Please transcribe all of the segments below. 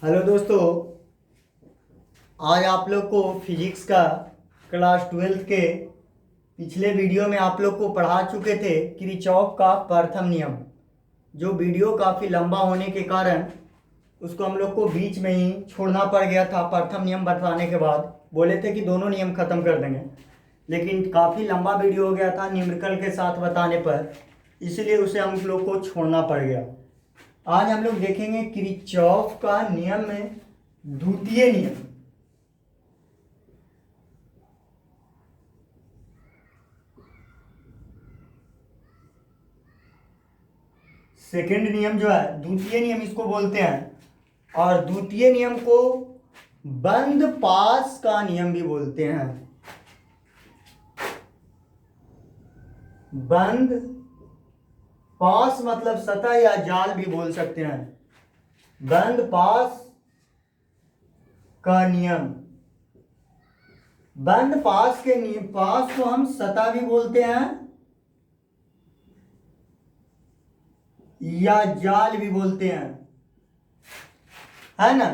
Hello दोस्तों, आज आप लोग को फिजिक्स का क्लास 12 के पिछले वीडियो में आप लोग को पढ़ा चुके थे किरचॉफ का प्रथम नियम। जो वीडियो काफ़ी लंबा होने के कारण उसको हम लोग को बीच में ही छोड़ना पड़ गया था। प्रथम नियम बताने के बाद बोले थे कि दोनों नियम खत्म कर देंगे, लेकिन काफ़ी लंबा वीडियो हो गया था न्यूमेरिकल के साथ बताने पर, इसलिए उसे हम लोग को छोड़ना पड़ गया। आज हम लोग देखेंगे किरचॉफ का नियम में द्वितीय नियम। सेकेंड नियम जो है द्वितीय नियम इसको बोलते हैं, और द्वितीय नियम को बंद पास का नियम भी बोलते हैं। बंद पास मतलब सतह या जाल भी बोल सकते हैं। बंद पास का नियम, बंद पास के नियम, पास को हम सतह भी बोलते हैं या जाल भी बोलते हैं, है ना।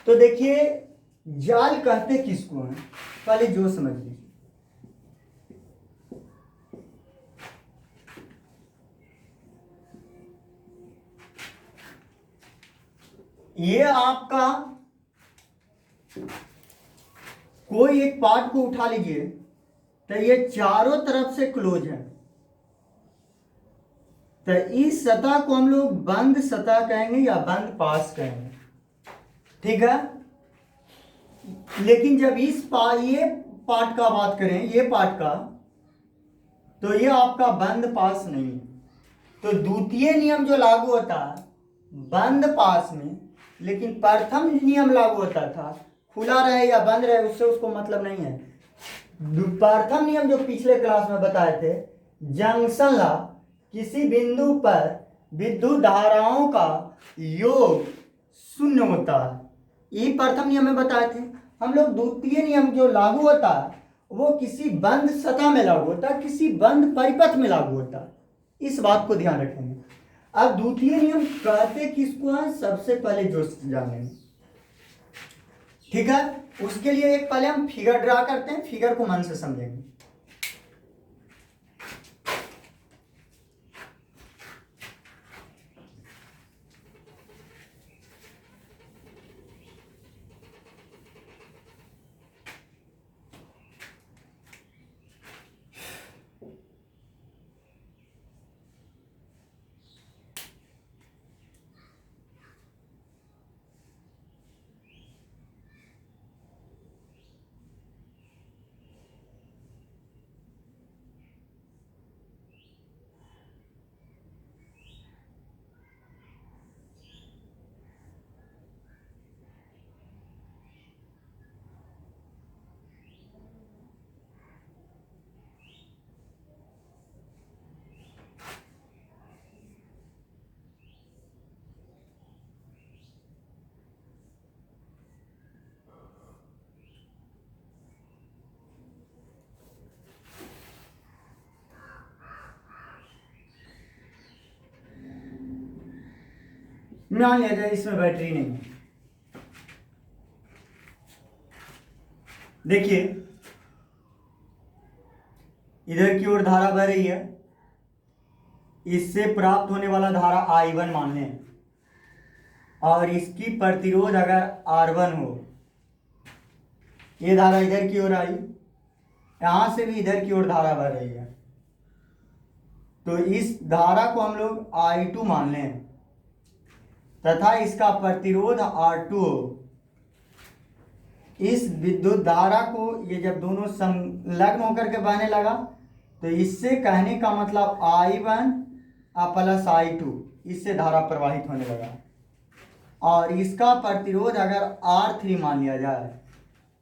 तो देखिए, जाल कहते किसको हैं, पहले जो समझ लीजिए। ये आपका कोई एक पार्ट को उठा लीजिए तो ये चारों तरफ से क्लोज है, तो इस सतह को हम लोग बंद सतह कहेंगे या बंद पास कहेंगे, ठीक है। लेकिन जब ये पार्ट का बात करें, ये पार्ट का, तो ये आपका बंद पास नहीं है। तो द्वितीय नियम जो लागू होता है बंद पास में, लेकिन प्रथम नियम लागू होता था खुला रहे या बंद रहे, उससे उसको मतलब नहीं है। प्रथम नियम जो पिछले क्लास में बताए थे, जंक्शन लॉ, किसी बिंदु पर विद्युत धाराओं का योग शून्य होता है, ये प्रथम नियम में बताए थे हम लोग। द्वितीय नियम जो लागू होता है वो किसी बंद सतह में लागू होता है, किसी बंद परिपथ में लागू होता है, इस बात को ध्यान रखेंगे। अब द्वितीय नियम कहते किसको है, सबसे पहले जो जानेंगे, ठीक है। उसके लिए एक पहले हम फिगर ड्रा करते हैं, फिगर को मन से समझेंगे। मान लिया जाए इसमें बैटरी नहीं है। देखिए, इधर की ओर धारा बह रही है, इससे प्राप्त होने वाला धारा I1 मान लें, और इसकी प्रतिरोध अगर R1 हो, ये धारा इधर की ओर आई, यहां से भी इधर की ओर धारा बह रही है, तो इस धारा को हम लोग I2 मान लें तथा इसका प्रतिरोध R2 हो। इस विद्युत धारा को ये जब दोनों संलग्न होकर के बहने लगा, तो इससे कहने का मतलब I1 प्लस I2, इससे धारा प्रवाहित होने लगा, और इसका प्रतिरोध अगर R3 मान लिया जाए,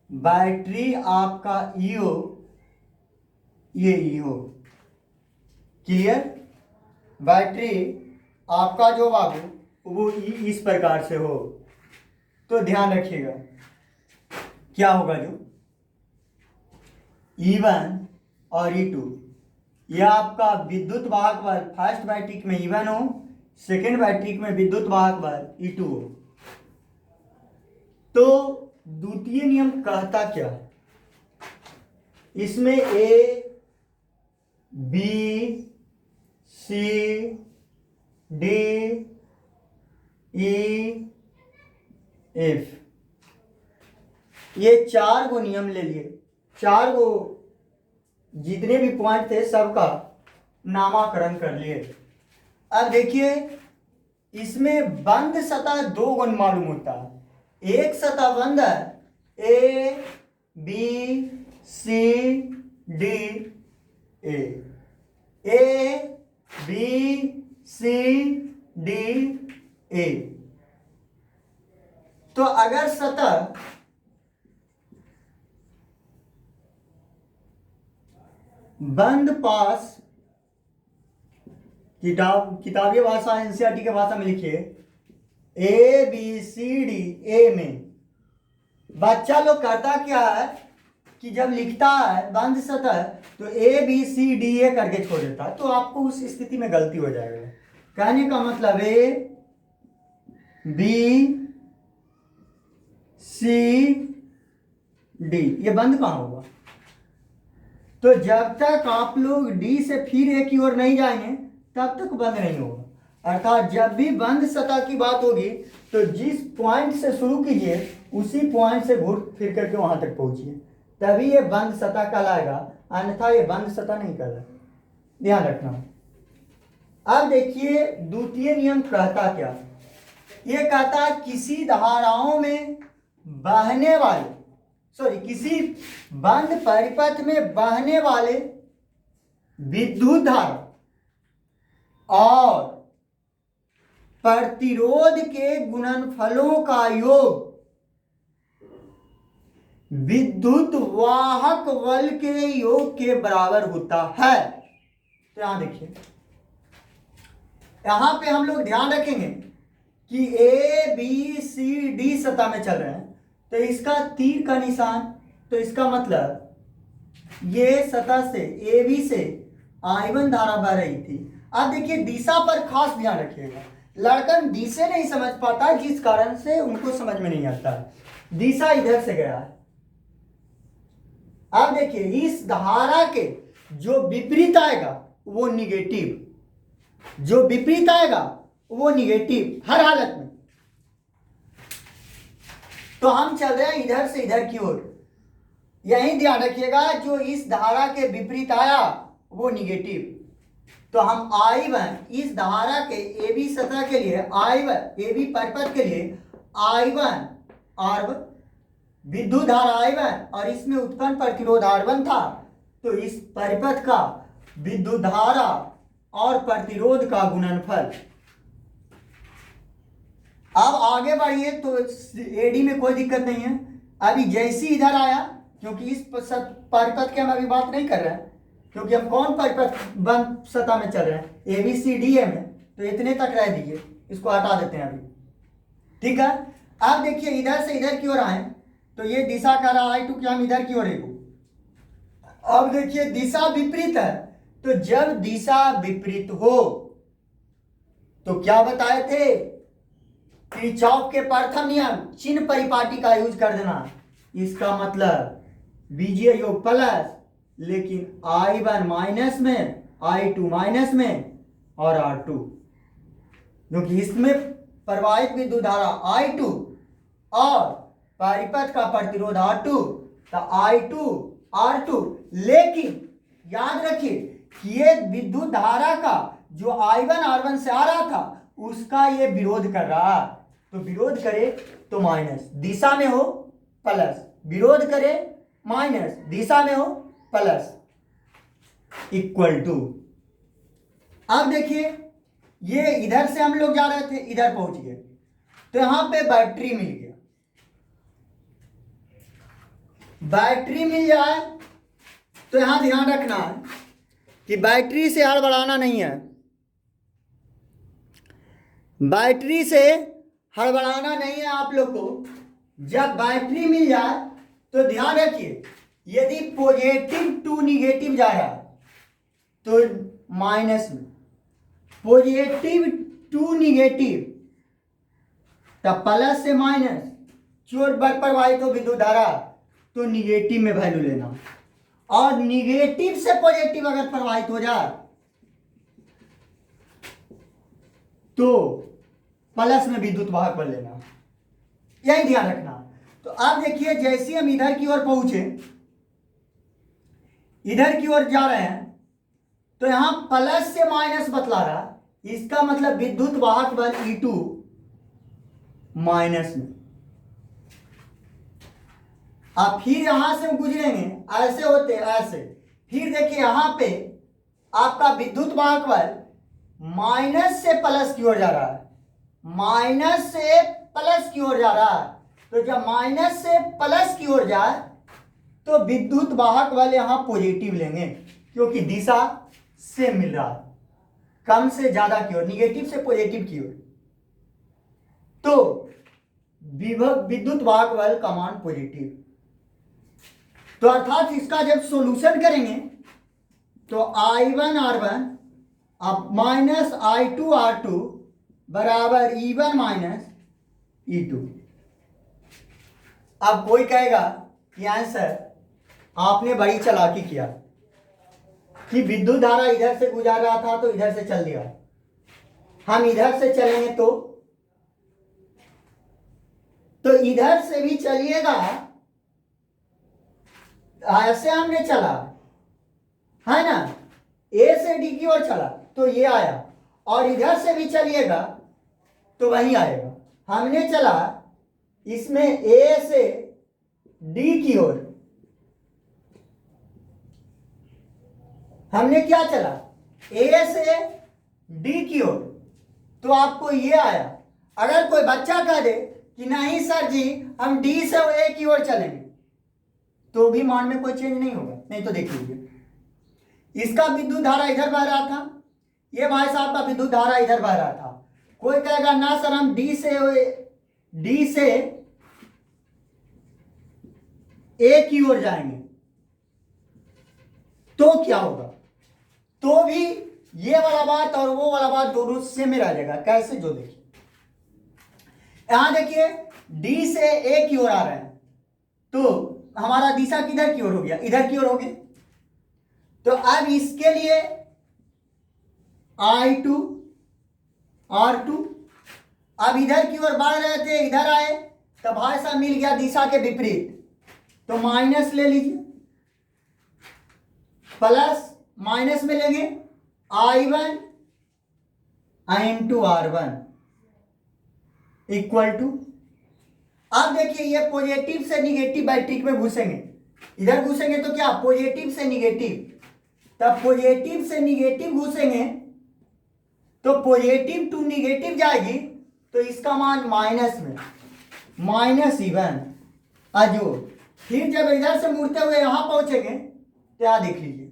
बैटरी आपका E हो, ये E हो, क्लियर। बैटरी आपका जो बाबू वो इस प्रकार से हो, तो ध्यान रखिएगा क्या होगा, जो E1 और E2, यह आपका विद्युत वाहक बल फर्स्ट बैटरी में E1 हो, सेकेंड बैटरी में विद्युत वाहक बल E2 हो। तो द्वितीय नियम कहता क्या है? इसमें A, B, C, D, E, F, ये 4 गो नियम ले लिए। 4 गो जितने भी पॉइंट थे सबका नामाकरण कर लिए। अब देखिए, इसमें बंद सतह 2 गुण मालूम होता है। एक सतह बंद है A, B, C, D, A, B, C, D, A। तो अगर सतह बंद पास, किताबी भाषा एनसीईआरटी के भाषा में लिखिए A, B, C, D, A में बच्चा लोग करता क्या है कि जब लिखता है बंद सतह तो A, B, C, D, A करके छोड़ देता है, तो आपको उस स्थिति में गलती हो जाएगा। कहने का मतलब A, B, C, D, ये बंद कहाँ होगा? तो जब तक आप लोग D से फिर A की ओर नहीं जाएंगे तब तक बंद नहीं होगा। अर्थात जब भी बंद सतह की बात होगी तो जिस पॉइंट से शुरू कीजिए उसी पॉइंट से घूर फिर करके वहां तक पहुंचिए, तभी ये बंद सतह कहलाएगा, अन्यथा ये बंद सतह नहीं कहलाएगा। ध्यान रखना। अब देखिए द्वितीय नियम कहता क्या? ये कहता है किसी धाराओं में बहने वाले, किसी बंद परिपथ में बहने वाले विद्युत धारा और प्रतिरोध के गुणनफलों का योग विद्युत वाहक बल के योग के बराबर होता है। तो यहां देखिए, यहां पे हम लोग ध्यान रखेंगे कि A, B, C, D सतह में चल रहे हैं, तो इसका तीर का निशान, तो इसका मतलब ये सतह से AB से I1 धारा बह रही थी। अब देखिए दिशा पर खास ध्यान रखिएगा। लड़कन दिशा नहीं समझ पाता जिस कारण से उनको समझ में नहीं आता है। दिशा इधर से गया है। अब देखिए इस धारा के जो विपरीत आएगा वो निगेटिव, जो विपरीत आएगा वो निगेटिव हर हालत में। तो हम चल रहे हैं इधर से इधर की ओर, यही ध्यान रखिएगा। जो इस धारा के विपरीत आया वो निगेटिव। तो हम I1 इस धारा के AB सतह के लिए I1 AB परिपथ के लिए I1 R1 विद्युत धारा I1 और इसमें उत्पन्न प्रतिरोध R1 था, तो इस परिपथ का विद्युत धारा और प्रतिरोध का गुणनफल। अब आगे बढ़िए तो AD में कोई दिक्कत नहीं है। अभी जैसी इधर आया, क्योंकि इस परिपथ की हम अभी बात नहीं कर रहे हैं, क्योंकि हम कौन परिपथ बंद सतह में चल रहे हैं, ABCDA में, तो इतने तक रह दीजिए, इसको हटा देते हैं अभी। ठीक है। अब देखिए इधर से इधर की ओर आए तो ये दिशा कह रहा है I2 कि हम इधर की ओर है। अब देखिए दिशा विपरीत है, तो जब दिशा विपरीत हो तो क्या बताए थे, किरचॉफ के प्रथम नियम चिन्ह परिपाटी का यूज कर देना। इसका मतलब बीजीय योग प्लस, लेकिन I1 माइनस में, I2 माइनस में और R2, क्योंकि इसमें प्रवाहित विद्युत धारा I2 और परिपथ का प्रतिरोध R2, तो I2 R2। लेकिन याद रखिए कि ये विद्युत धारा का जो I1 R1 से आ रहा था उसका ये विरोध कर रहा है, तो विरोध करे तो माइनस, दिशा में हो प्लस, विरोध करे माइनस, दिशा में हो प्लस, इक्वल टू। अब देखिए ये इधर से हम लोग जा रहे थे, इधर पहुंच गए, तो यहां पे बैटरी मिल गया। बैटरी मिल जाए तो यहां ध्यान रखना है कि बैटरी से हड़बड़ाना नहीं है, बैटरी से हड़बड़ाना नहीं है आप लोग को। जब बैटरी मिल जाए तो ध्यान रखिए, यदि पॉजिटिव टू निगेटिव जा रहा है तो माइनस में, पॉजिटिव टू निगेटिव, तब प्लस से माइनस की ओर प्रवाहित हो विद्युत धारा तो निगेटिव में वैल्यू लेना, और निगेटिव से पॉजिटिव अगर प्रवाहित हो जाए तो प्लस में विद्युत वाहक पर लेना, यही ध्यान रखना। तो आप देखिए जैसे हम इधर की ओर पहुंचे, इधर की ओर जा रहे हैं तो यहां प्लस से माइनस बतला रहा, इसका मतलब विद्युत वाहक बल E2 माइनस में। अब फिर यहां से हम गुजरेंगे, ऐसे होते ऐसे, फिर देखिए यहां पे आपका विद्युत वाहक बल माइनस से प्लस की ओर जा रहा है, माइनस से प्लस की ओर जा रहा है। तो जब माइनस से प्लस की ओर जाए तो विद्युत वाहक बल यहां पॉजिटिव लेंगे, क्योंकि दिशा से मिल रहा है, कम से ज्यादा की ओर, निगेटिव से पॉजिटिव की ओर। तो विद्युत वाहक बल का मान पॉजिटिव। तो अर्थात इसका जब सॉल्यूशन करेंगे तो I1R1 अब माइनस I2R2 बराबर E1 माइनस E2। अब कोई कहेगा कि आंसर आपने बड़ी चालाकी किया कि विद्युत धारा इधर से गुजर रहा था तो इधर से चल दिया, हम इधर से चलेंगे तो इधर से भी चलिएगा, ऐसे हमने चला है ना, ए से डी की ओर चला तो ये आया, और इधर से भी चलिएगा तो वही आएगा। हमने चला इसमें ए से डी की ओर, हमने क्या चला ए से डी की ओर, तो आपको ये आया। अगर कोई बच्चा कह दे कि नहीं सर जी हम डी से ए की ओर चलेंगे, तो भी मान में कोई चेंज नहीं होगा। नहीं तो देख लीजिए, इसका विद्युत धारा इधर बह रहा था, ये भाई साहब का विद्युत धारा इधर बह रहा था। कोई कहेगा ना सर हम डी से ए की ओर जाएंगे, तो क्या होगा? तो भी ये वाला बात और वो वाला बात दोनों सेम में रह जाएगा। कैसे? जो देखिए यहां देखिए डी से ए की ओर आ रहे हैं तो हमारा दिशा किधर की ओर हो गया? इधर की ओर हो गया। तो अब इसके लिए I2 R2, अब इधर की ओर बढ़ रहे थे, इधर आए तो भाई साहब मिल गया दिशा के विपरीत, तो माइनस ले लीजिए, प्लस माइनस में लेंगे I1 into R1 equal to, अब देखिए ये पॉजिटिव से निगेटिव बैट्रिक में घुसेंगे, इधर घुसेंगे तो क्या पॉजिटिव से निगेटिव, तब पॉजिटिव से निगेटिव घुसेंगे तो पॉजिटिव टू निगेटिव जाएगी, तो इसका मान माइनस में माइनस E1 अजो। फिर जब इधर से मुड़ते हुए यहां पहुंचेंगे तो यहां देख लीजिए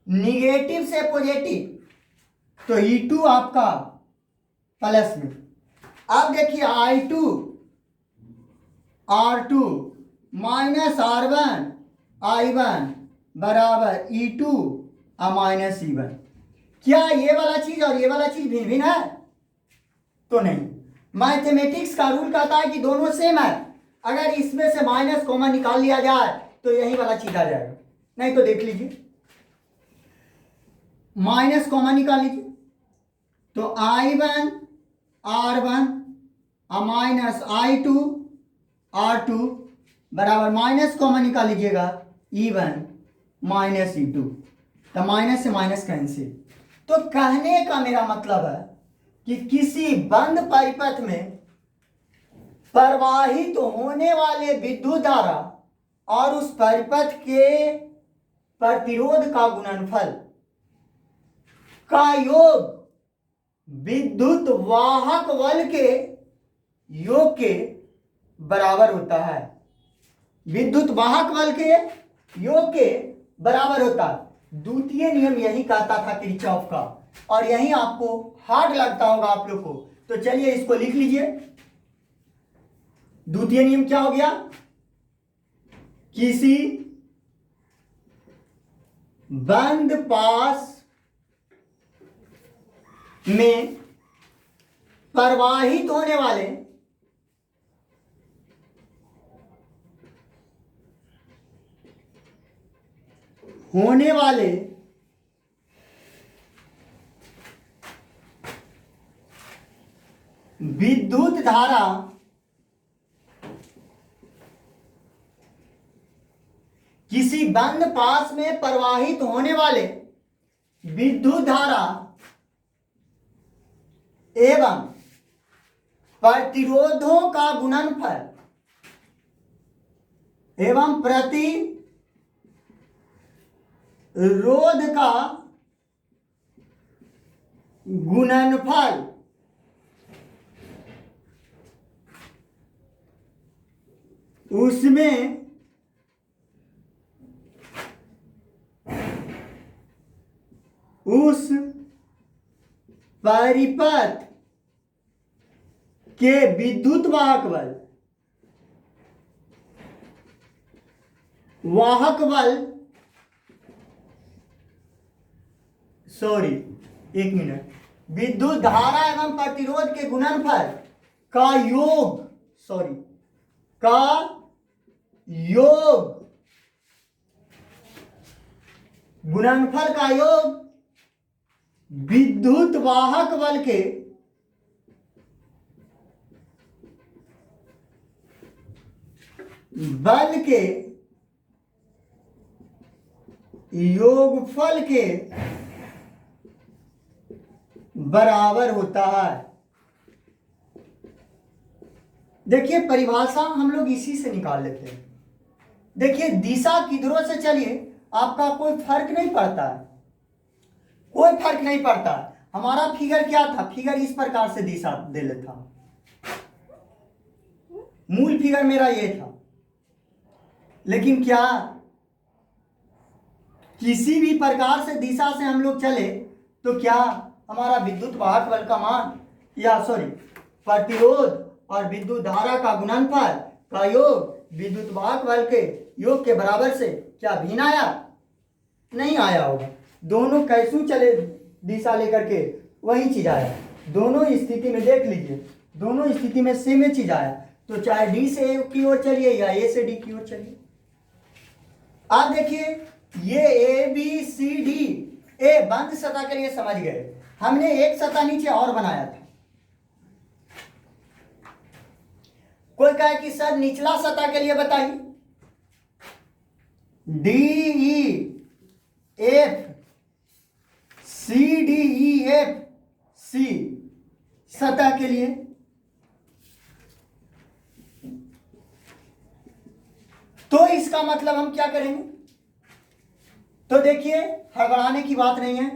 निगेटिव से पॉजिटिव, तो E2 आपका प्लस में। अब देखिए I2 R2 minus R1 I1 बराबर E2 माइनस E1। क्या ये वाला चीज और ये वाला चीज भिन्न भिन्न है? तो नहीं। मैथमेटिक्स का रूल कहता है कि दोनों सेम है, अगर इसमें से माइनस कॉमन निकाल लिया जाए तो यही वाला चीज आ जाएगा। नहीं तो देख लीजिए माइनस कॉमन निकाल लीजिए, तो I1 R1 minus I2 R2 बराबर माइनस कॉमन निकाल लीजिएगा E1 माइनस E2, तो माइनस से माइनस कैंसिल। तो कहने का मेरा मतलब है कि किसी बंद परिपथ में प्रवाहित तो होने वाले विद्युत धारा और उस परिपथ के प्रतिरोध का गुणनफल का योग विद्युत वाहक बल के योग के बराबर होता है, विद्युत वाहक बल के योग के बराबर होता है। द्वितीय नियम यही कहता था किरचॉफ का, और यही आपको हार्ड लगता होगा आप लोग को। तो चलिए इसको लिख लीजिए। द्वितीय नियम क्या हो गया? किसी बंद पास में प्रवाहित होने वाले विद्युत धारा किसी बंद पास में प्रवाहित होने वाले विद्युत धारा एवं प्रतिरोधों का गुणनफल एवं प्रतिरोध का गुणनफल उसमें उस परिपथ के विद्युत वाहक बल एक मिनट, विद्युत धारा एवं प्रतिरोध के गुणनफल का योग गुणनफल का योग विद्युत वाहक बल के योगफल के बराबर होता है। देखिए परिभाषा हम लोग इसी से निकाल लेते हैं। देखिए दिशा किधरों से चलिए आपका कोई फर्क नहीं पड़ता है, कोई फर्क नहीं पड़ता। हमारा फिगर क्या था, फिगर इस प्रकार से दिशा दे लेता, मूल फिगर मेरा ये था। लेकिन क्या किसी भी प्रकार से दिशा से हम लोग चले तो क्या हमारा विद्युत वाहक बल का मान प्रतिरोध और विद्युत धारा का गुणनफल का योग विद्युत वाहक बल के योग के बराबर से क्या भिन्न आया? नहीं आया होगा। दोनों कैसू चले दिशा लेकर के वही चीज आया। दोनों स्थिति में देख लीजिए, दोनों स्थिति में सेम ही चीज आया। तो चाहे डी से ए की ओर चलिए या ए से डी की ओर चलिए। आप देखिए ये A B C D A बंद सतह के लिए समझ गए। हमने एक सतह नीचे और बनाया था। कोई कहे कि सर निचला सतह के लिए बताइए। D E F C D E F C सतह के लिए तो इसका मतलब हम क्या करेंगे? तो देखिए हड़बड़ाने की बात नहीं है।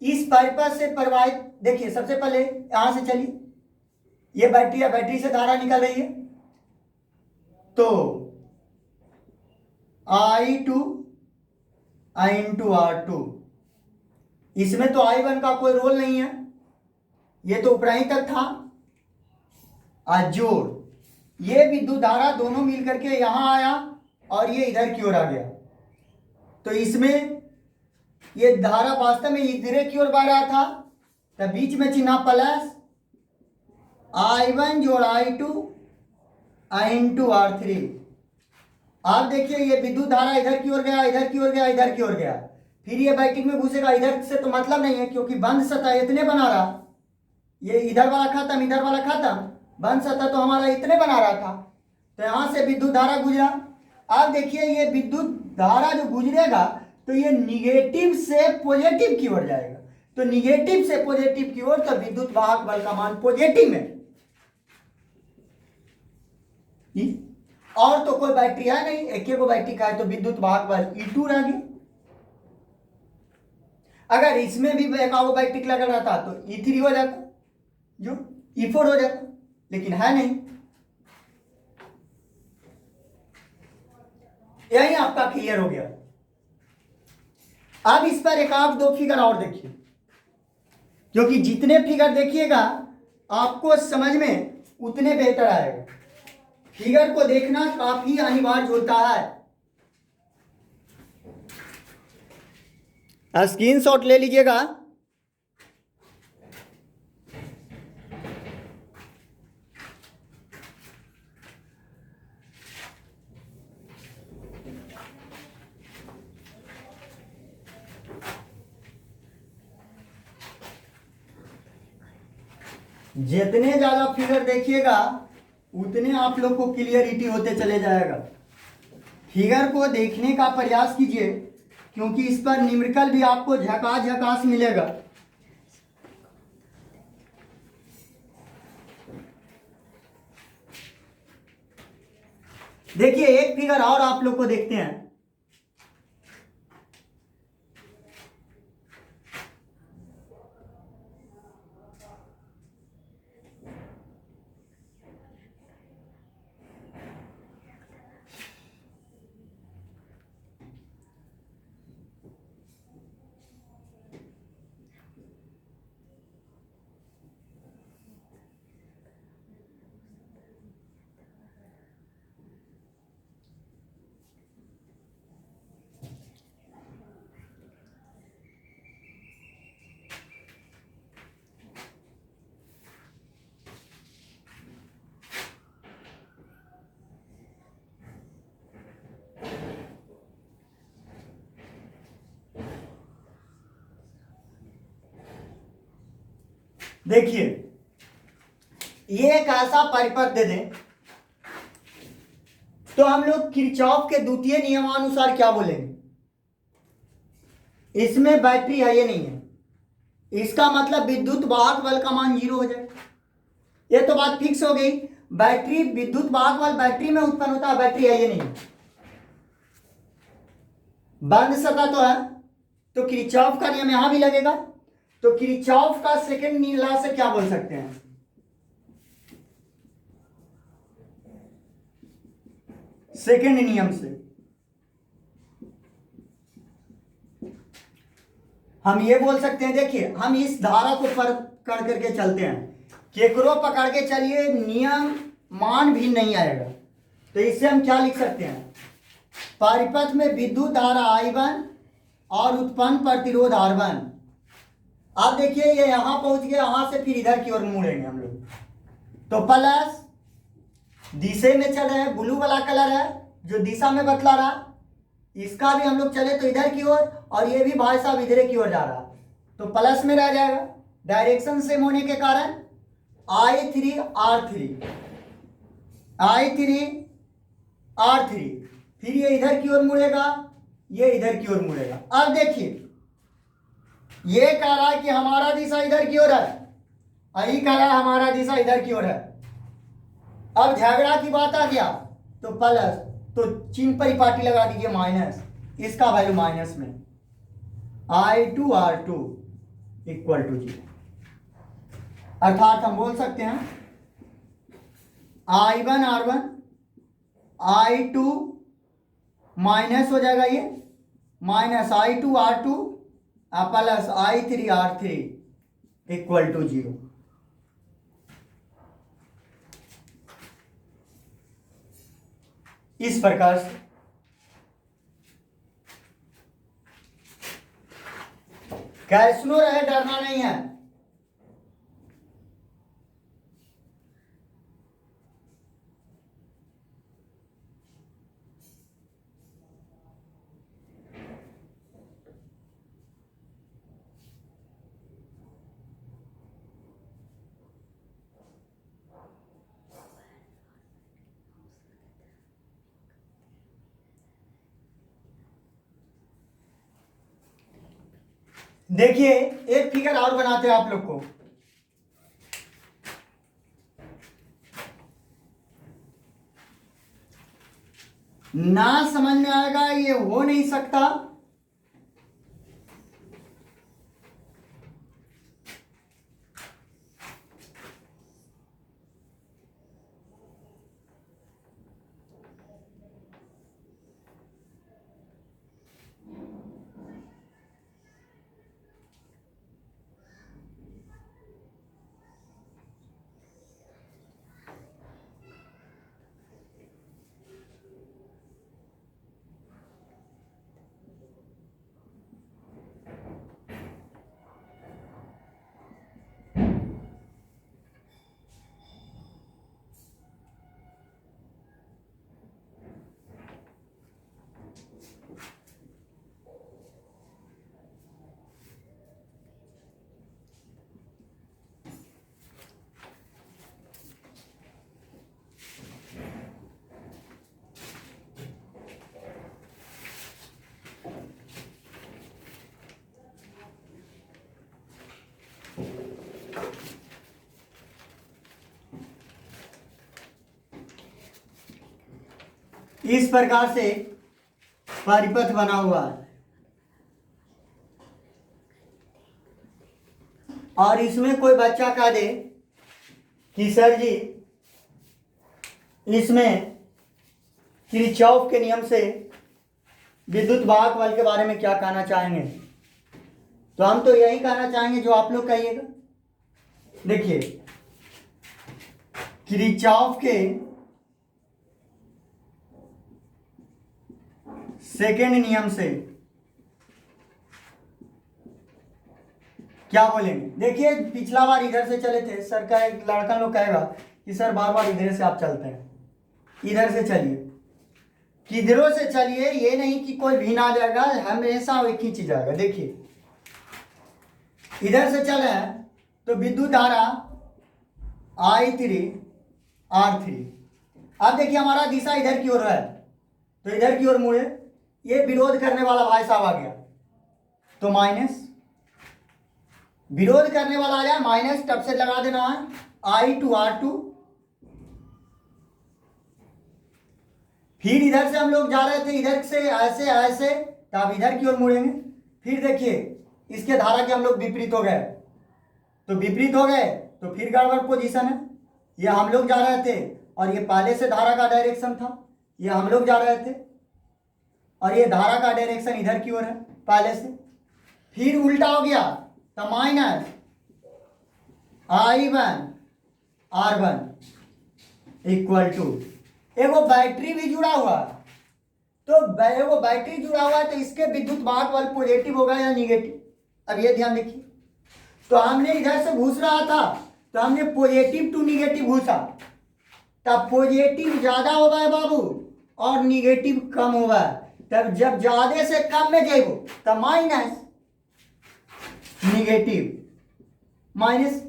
इस परिपथ से प्रवाहित, देखिए सबसे पहले यहां से चलिए, ये बैटरी है, बैटरी से धारा निकल रही है। तो I2 into R2, इसमें तो I1 का कोई रोल नहीं है, ये तो ऊपराई तक था। जोड़ ये विद्युत धारा दोनों मिलकर के यहां आया और ये इधर की ओर आ गया। तो इसमें ये धारा वास्तव में इधर की ओर बह रहा था, तो बीच में चिन्ह प्लस I1 जोड़ I2 into R3। आप देखिए ये विद्युत धारा इधर की ओर गया, इधर की ओर गया, इधर की ओर गया, फिर ये बैटरी में घुसेगा। इधर से तो मतलब नहीं है क्योंकि बंद सतह इतने बना रहा, ये इधर वाला खत्म, इधर वाला खत्म, बंद सतह तो हमारा इतने बना रहा था। तो यहां से विद्युत धारा गुजरा। आप देखिए ये विद्युत धारा जो गुजरेगा तो ये निगेटिव से पॉजिटिव की ओर जाएगा। तो निगेटिव से पॉजिटिव की ओर तो विद्युत वाहक बल का मान पॉजिटिव है। और तो कोई बैटरी है नहीं, एक ही को बैटरी का है, तो विद्युत वाहक बल E2 रह गई। अगर इसमें भी एकावो बैटरी लगा रहता तो E3 हो जाता, जो E4 हो जाता, लेकिन है नहीं। यही आपका क्लियर हो गया। अब इस पर एक आप दो फिगर और देखिए, क्योंकि जितने फिगर देखिएगा आपको समझ में उतने बेहतर आएगा। फिगर को देखना काफी अनिवार्य होता है। स्क्रीनशॉट ले लीजिएगा। जितने ज्यादा फिगर देखिएगा उतने आप लोग को क्लियरिटी होते चले जाएगा। फिगर को देखने का प्रयास कीजिए, क्योंकि इस पर न्यूमेरिकल भी आपको झकास झकास मिलेगा। देखिए एक फिगर और आप लोग को देखते हैं। देखिए ये एक ऐसा परिपथ दे दें तो हम लोग किरचॉफ के द्वितीय नियमानुसार क्या बोलेंगे? इसमें बैटरी है, ये नहीं है, इसका मतलब विद्युत वाहक बल का मान 0 हो जाए। ये तो बात फिक्स हो गई। बैटरी, विद्युत वाहक बल बैटरी में उत्पन्न होता है, बैटरी है ये नहीं। बंद सतह तो है, तो किरचॉफ का नियम यहां भी लगेगा। तो किरचॉफ का सेकंड लॉ से क्या बोल सकते हैं? सेकंड नियम से हम ये बोल सकते हैं, देखिए हम इस धारा को पकड़ करके चलते हैं, केकरो पकड़ के चलिए नियम मान भी नहीं आएगा। तो इससे हम क्या लिख सकते हैं? परिपथ में विद्युत धारा I1 और उत्पन्न प्रतिरोध R1। अब देखिए ये यहां पहुंच गया, यहां से फिर इधर की ओर मुड़ेंगे हम लोग, तो प्लस दिशा में चल रहे हैं, ब्लू वाला कलर है जो दिशा में बतला रहा, इसका भी हम लोग चले तो इधर की ओर, और ये भी भाई साहब इधर की ओर जा रहा, तो प्लस में रह जाएगा। डायरेक्शन सेम होने के कारण I3 R3, I3 R3, फिर ये इधर की ओर मुड़ेगा, ये इधर की ओर मुड़ेगा। अब देखिए ये कह रहा है कि हमारा दिशा इधर की ओर है, यही कह रहा है हमारा दिशा इधर की ओर है। अब झगड़ा की बात आ गया तो प्लस, तो चिन्ह पर ही पार्टी लगा दीजिए माइनस, इसका वैल्यू माइनस में, I2 R2 इक्वल टू 0। अर्थात हम बोल सकते हैं I1 R1, I2 माइनस हो जाएगा ये, minus I2 R2 plus I3 R3 equal to 0। इस प्रकार से कैसनो रहे, डरना नहीं है। देखिए एक फिगर और बनाते हैं आप लोग को। ना समझ में आएगा, ये हो नहीं सकता। इस प्रकार से परिपथ बना हुआ है और इसमें कोई बच्चा कह दे कि सर जी इसमें किरचॉफ के नियम से विद्युत वाहक बल के बारे में क्या कहना चाहेंगे, तो हम तो यही कहना चाहेंगे जो आप लोग कहिएगा। देखिए किरचॉफ के सेकेंड नियम से क्या बोलेंगे। देखिए पिछला बार इधर से चले थे, सर का एक लड़का लोग कहेगा कि सर बार बार इधर से आप चलते हैं, इधर से चलिए, किधरों से चलिए, ये नहीं कि कोई भी ना जाएगा, हमेशा एक ही चीज आएगा। देखिए इधर से चले हैं तो विद्युत धारा I3 R3। अब देखिए हमारा दिशा इधर की ओर है तो इधर की ओर मुड़े, ये विरोध करने वाला भाई साहब आ गया तो माइनस, विरोध करने वाला आ जाए माइनस, तब से लगा देना है I2 R2। फिर इधर से हम लोग जा रहे थे, इधर से ऐसे ऐसे, तो अब इधर की ओर मुड़ेंगे। फिर देखिए इसके धारा के हम लोग विपरीत हो गए, तो विपरीत हो गए तो फिर गड़बड़ पोजीशन है। ये हम लोग जा रहे थे और ये पहले से धारा का डायरेक्शन था, ये हम लोग जा रहे थे और ये धारा का डायरेक्शन इधर की ओर है पहले से। फिर उल्टा हो गया तो minus I1 R1 equal to, एगो बैटरी भी जुड़ा हुआ है, तो एगो बैटरी जुड़ा हुआ है तो इसके विद्युत वाहक बल पॉजिटिव होगा या निगेटिव। अब ये ध्यान देखिए, तो हमने इधर से घुस रहा था तो हमने पॉजिटिव टू निगेटिव घुसा, तब पॉजिटिव ज्यादा होगा है बाबू और निगेटिव कम होगा, तब जब ज्यादा से कम में जाएगो तब माइनस, निगेटिव माइनस,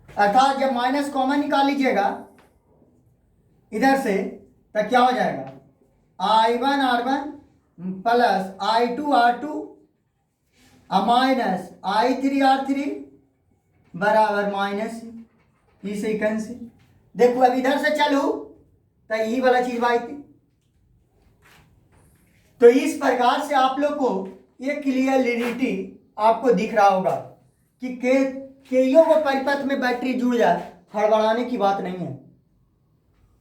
अर्थात जब माइनस कॉमन निकाल लीजिएगा इधर से तो क्या हो जाएगा I1 R1 plus I2 R2 minus I3 R3 बराबर माइनस ई सेकंड से। देखो अब इधर से चलू तो यही वाला चीज बाई थी। तो इस प्रकार से आप लोग को ये क्लियरिटी आपको दिख रहा होगा कि केयो को परिपथ में बैटरी जुड़ जाए, हड़बड़ाने की बात नहीं है।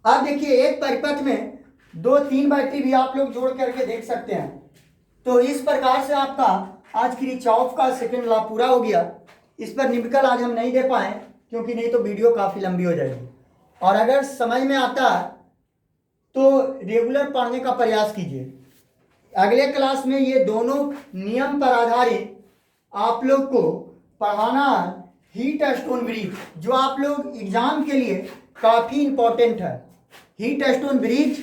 अब देखिए एक परिपथ में 2-3 बैटरी भी आप लोग जोड़ करके देख सकते हैं। तो इस प्रकार से आपका आज किरचॉफ का सेकंड लॉ पूरा हो गया। इस पर न्यूमेरिकल आज हम नहीं दे पाए क्योंकि नहीं तो वीडियो काफ़ी लंबी हो जाएगी, और अगर समझ में आता तो रेगुलर पढ़ने का प्रयास कीजिए। अगले क्लास में ये दोनों नियम पर आधारित आप लोग को पढ़ाना हीट स्टोन ब्रिज, जो आप लोग एग्जाम के लिए काफ़ी इंपॉर्टेंट है। हीट स्टोन ब्रिज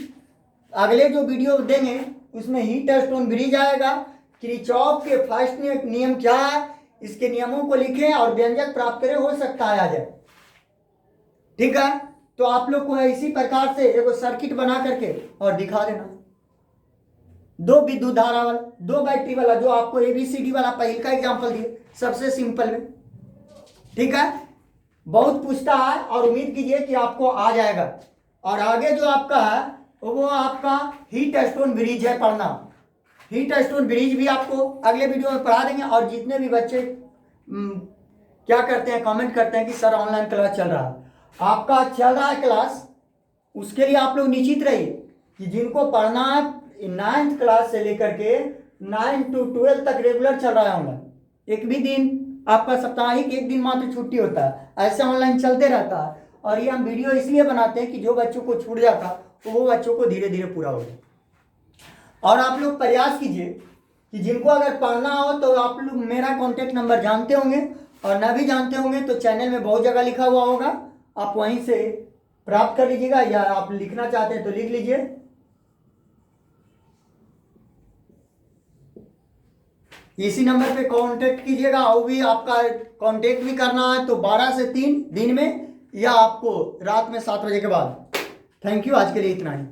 अगले जो वीडियो देंगे उसमें हीट स्टोन ब्रिज आएगा। किरचॉफ के फर्स्ट नियम क्या है, इसके नियमों को लिखें और व्यंजक प्राप्त करें, हो सकता है आ जाए। ठीक है, तो आप लोग को इसी प्रकार से एक सर्किट बना करके और दिखा देना। 2 विद्युत धारा वाला, 2 बैटरी वाला, जो आपको ABCD वाला पहले का एग्जाम्पल दिए सबसे सिंपल में। ठीक है, बहुत पूछता है और उम्मीद कीजिए कि आपको आ जाएगा। और आगे जो आपका है वो आपका हीट स्टोन ब्रिज है पढ़ना। हीट स्टोन ब्रिज भी आपको अगले वीडियो में पढ़ा देंगे। और जितने भी बच्चे क्या करते हैं, कमेंट करते हैं कि सर ऑनलाइन क्लास चल रहा है, आपका चल रहा है क्लास, उसके लिए आप लोग निश्चित रहिए कि जिनको पढ़ना है 9th क्लास से लेकर के 9 to 12 तक रेगुलर चल रहा है ऑनलाइन। एक भी दिन आपका साप्ताहिक एक दिन मात्र छुट्टी होता है, ऐसे ऑनलाइन चलते रहता है। और ये हम वीडियो इसलिए बनाते हैं कि जो बच्चों को छूट जाता तो वो बच्चों को धीरे धीरे पूरा हो जाए। और आप लोग प्रयास कीजिए कि जिनको अगर पढ़ना हो तो आप लोग मेरा कॉन्टेक्ट नंबर जानते होंगे, और ना भी जानते होंगे तो चैनल में बहुत जगह लिखा हुआ होगा, आप वहीं से प्राप्त कर लीजिएगा, या आप लिखना चाहते हैं तो लिख लीजिए। इसी नंबर पे कांटेक्ट कीजिएगा। और भी आपका कांटेक्ट भी करना है तो 12 से 3 दिन में, या आपको रात में 7 बजे के बाद। थैंक यू, आज के लिए इतना ही।